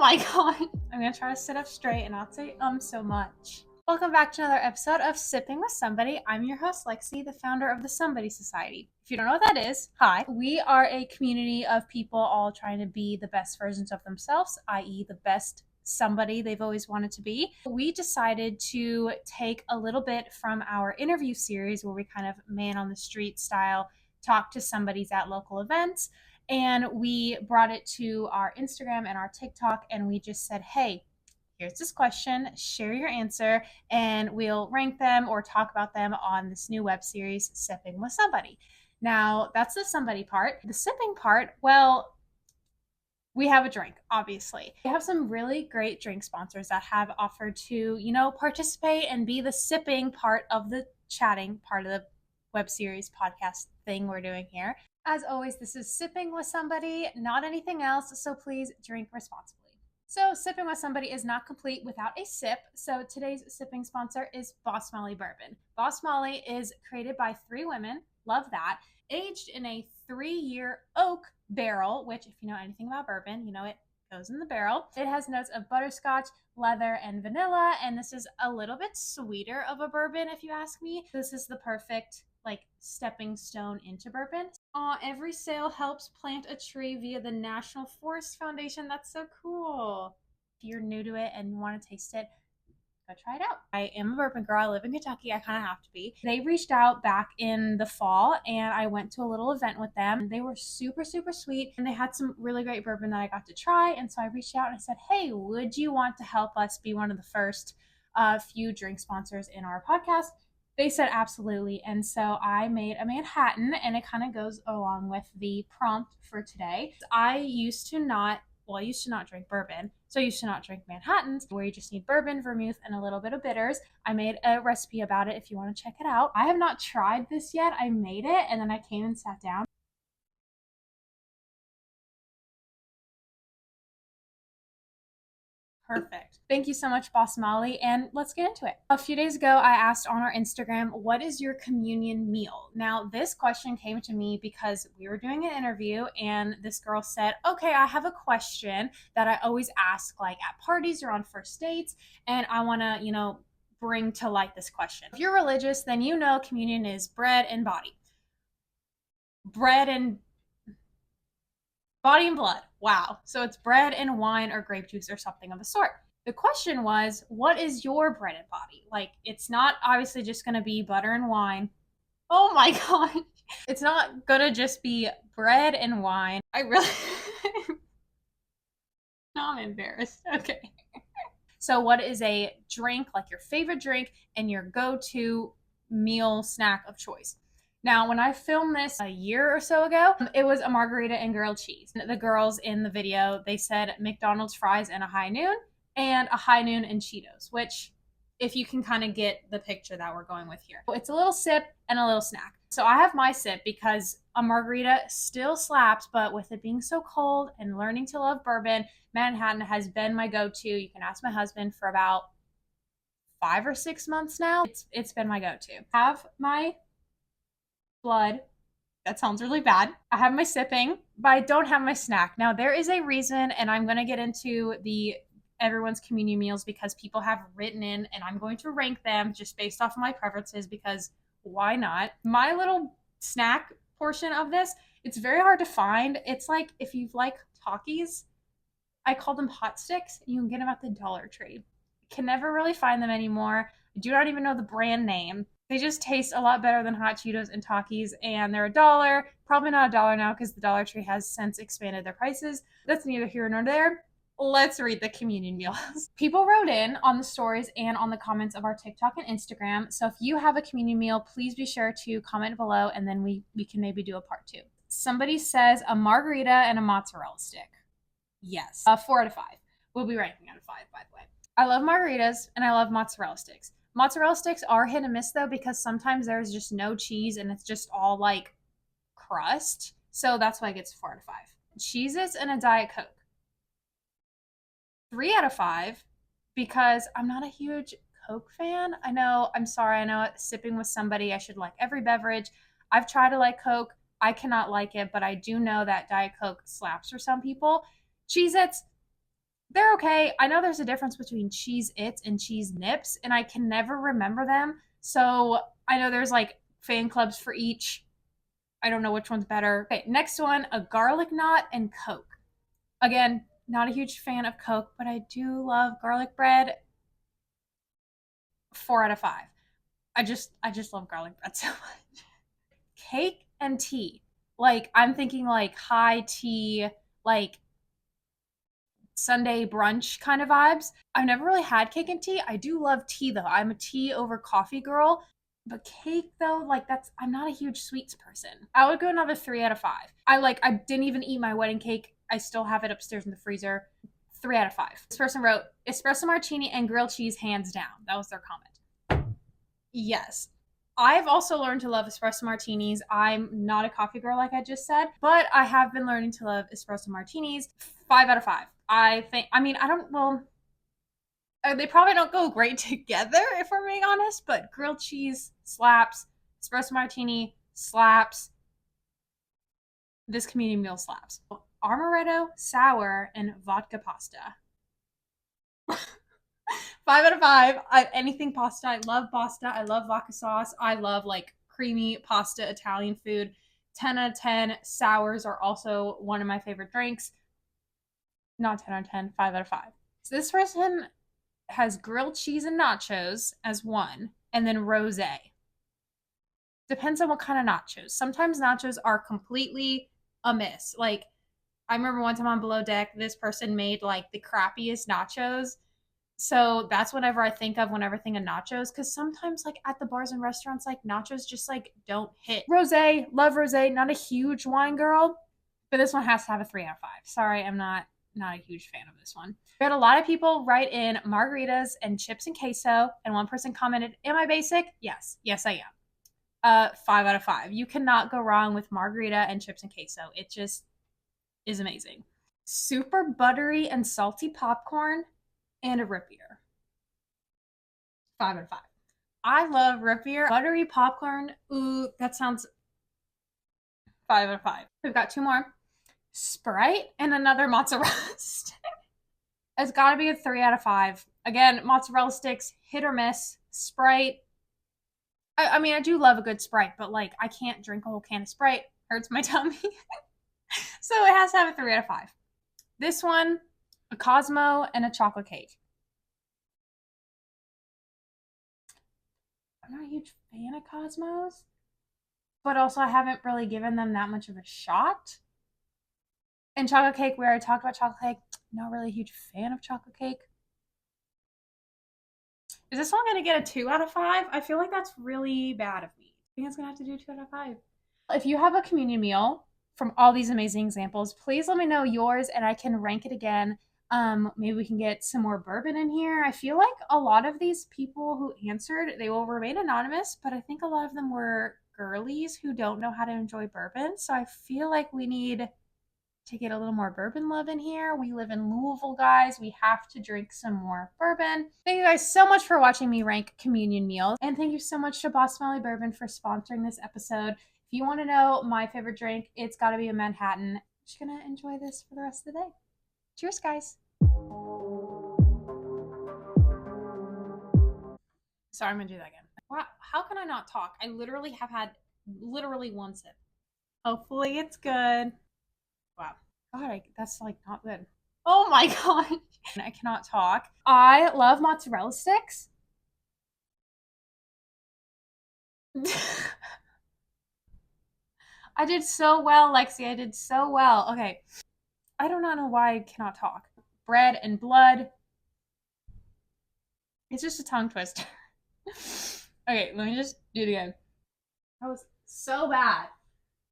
my god. I'm gonna try to sit up straight and not say so much. Welcome back to another episode of Sipping with Somebody. I'm your host, Lexi, the founder of the Somebody Society. If you don't know what that is, hi. We are a community of people all trying to be the best versions of themselves, i.e. the best somebody they've always wanted to be. We decided to take a little bit from our interview series where we kind of man on the street style talk to somebody's at local events, and we brought it to our Instagram and our TikTok, and we just said, hey, here's this question, share your answer, and we'll rank them or talk about them on this new web series, Sipping with Somebody. Now, that's the somebody part. The sipping part, well, we have a drink, obviously. We have some really great drink sponsors that have offered to, participate and be the sipping part of the chatting part of the web series podcast thing we're doing here. As always, this is Sipping with Somebody, not anything else, so please drink responsibly. So Sipping with Somebody is not complete without a sip. So today's sipping sponsor is Boss Molly Bourbon. Boss Molly is created by 3 women, love that, aged in a 3-year oak barrel, which if you know anything about bourbon, you know it goes in the barrel. It has notes of butterscotch, leather, and vanilla, and this is a little bit sweeter of a bourbon if you ask me. This is the perfect stepping stone into bourbon. Every sale helps plant a tree via the National Forest Foundation. That's so cool. If you're new to it and you want to taste it, go try it out. I am a bourbon girl. I live in Kentucky. I kind of have to be. They reached out back in the fall and I went to a little event with them. They were super, super sweet and they had some really great bourbon that I got to try. And so I reached out and I said, hey, would you want to help us be one of the first few drink sponsors in our podcast? They said absolutely. And so I made a Manhattan, and it kind of goes along with the prompt for today. I used to not drink bourbon. So I used to not drink Manhattans, where you just need bourbon, vermouth, and a little bit of bitters. I made a recipe about it if you want to check it out. I have not tried this yet. I made it, and then I came and sat down. Perfect. Thank you so much, Boss Molly. And let's get into it. A few days ago, I asked on our Instagram, what is your communion meal? Now, this question came to me because we were doing an interview and this girl said, okay, I have a question that I always ask at parties or on first dates. And I want to, bring to light this question. If you're religious, then you know communion is bread and body. Bread and body and blood. Wow. So it's bread and wine or grape juice or something of the sort. The question was, what is your bread and body? It's not obviously just going to be butter and wine. Oh my God. It's not going to just be bread and wine. I really, I'm embarrassed. Okay. So what is a drink, your favorite drink and your go-to meal snack of choice? Now, when I filmed this a year or so ago, it was a margarita and grilled cheese. The girls in the video, they said McDonald's fries and a high noon and a high noon and Cheetos, which if you can kind of get the picture that we're going with here. It's a little sip and a little snack. So I have my sip because a margarita still slaps, but with it being so cold and learning to love bourbon, Manhattan has been my go-to. You can ask my husband for about 5 or 6 months now. It's been my go-to. Have my blood. That sounds really bad. I have my sipping, but I don't have my snack. Now, there is a reason, and I'm going to get into everyone's communion meals because people have written in, and I'm going to rank them just based off of my preferences because why not? My little snack portion of this, it's very hard to find. It's like if you like Takis, I call them hot sticks. You can get them at the Dollar Tree. Can never really find them anymore. I do not even know the brand name. They just taste a lot better than hot Cheetos and Takis, and they're $1. Probably not $1 now because the Dollar Tree has since expanded their prices. That's neither here nor there. Let's read the communion meals. People wrote in on the stories and on the comments of our TikTok and Instagram. So if you have a communion meal, please be sure to comment below, and then we can maybe do a part 2. Somebody says a margarita and a mozzarella stick. Yes. 4 out of 5. We'll be ranking out of 5, by the way. I love margaritas and I love mozzarella sticks. Mozzarella sticks are hit and miss though because sometimes there's just no cheese and it's just all crust. So that's why it gets 4 out of 5. Cheez-Its and a Diet Coke. 3 out of 5 because I'm not a huge Coke fan. I know sipping with somebody, I should like every beverage. I've tried to like Coke. I cannot like it, but I do know that Diet Coke slaps for some people. Cheez-Its, They're okay. I know there's a difference between cheese its and cheese nips, and I can never remember them. So I know there's like fan clubs for each. I don't know which one's better. Okay, next one, a garlic knot and Coke. Again, not a huge fan of Coke, but I do love garlic bread. 4 out of 5. I just love garlic bread so much. Cake and tea. Like I'm thinking like high tea, like Sunday brunch kind of vibes. I've never really had cake and tea. I do love tea though. I'm a tea over coffee girl. But cake though, like that's I'm not a huge sweets person. I would go another 3 out of 5. I didn't even eat my wedding cake. I still have it upstairs in the freezer. 3 out of 5. This person wrote espresso martini and grilled cheese hands down. That was their comment. Yes. I've also learned to love espresso martinis. I'm not a coffee girl, like I just said, but I have been learning to love espresso martinis. 5 out of 5. I think, I mean, I don't, well, they probably don't go great together if we're being honest, but grilled cheese slaps, espresso martini slaps, this community meal slaps. Amaretto, sour, and vodka pasta. 5 out of 5. Anything pasta. I love pasta. I love vodka sauce. I love like creamy pasta Italian food. 10 out of 10. Sours are also one of my favorite drinks. Not 10 out of 10. 5 out of 5. So this person has grilled cheese and nachos as one, and then rosé. Depends on what kind of nachos. Sometimes nachos are completely a miss. Like I remember one time on Below Deck, this person made like the crappiest nachos. So that's whatever I think of whenever I think of nachos. Because sometimes, like at the bars and restaurants, like nachos just like don't hit. Rosé, love rosé. Not a huge wine girl, but this one has to have a 3 out of 5. Sorry, I'm not a huge fan of this one. We had a lot of people write in margaritas and chips and queso, and one person commented, "Am I basic?" Yes, yes, I am. 5 out of 5. You cannot go wrong with margarita and chips and queso. It just is amazing. Super buttery and salty popcorn and a root beer. 5 out of 5. I love root beer. Buttery popcorn. Ooh, that sounds 5 out of 5. We've got two more. Sprite and another mozzarella stick. It's got to be a 3 out of 5. Again, mozzarella sticks, hit or miss. Sprite. I mean, I do love a good Sprite, but like, I can't drink a whole can of Sprite. Hurts my tummy. So it has to have a 3 out of 5. This one, a Cosmo and a chocolate cake. I'm not a huge fan of Cosmos, but also I haven't really given them that much of a shot. And chocolate cake, we already talked about chocolate cake. Not really a huge fan of chocolate cake. Is this one going to get a 2 out of 5? I feel like that's really bad of me. I think it's going to have to do 2 out of 5. If you have a communion meal from all these amazing examples, please let me know yours and I can rank it again. Maybe we can get some more bourbon in here. I feel like a lot of these people who answered, they will remain anonymous, but I think a lot of them were girlies who don't know how to enjoy bourbon. So I feel like we need to get a little more bourbon love in here. We live in Louisville, guys. We have to drink some more bourbon. Thank you guys so much for watching me rank communion meals. And thank you so much to Boss Molly Bourbon for sponsoring this episode. If you want to know my favorite drink, it's got to be a Manhattan. I'm just going to enjoy this for the rest of the day. Cheers, guys. Sorry, I'm going to do that again. Wow, how can I not talk? I literally have had literally one sip. Hopefully it's good. Wow. God, that's like not good. Oh my god. I cannot talk. I love mozzarella sticks. I did so well, Lexi. I did so well. Okay. I do not know why I cannot talk. Bread and blood. It's just a tongue twister. Okay, let me just do it again. That was so bad.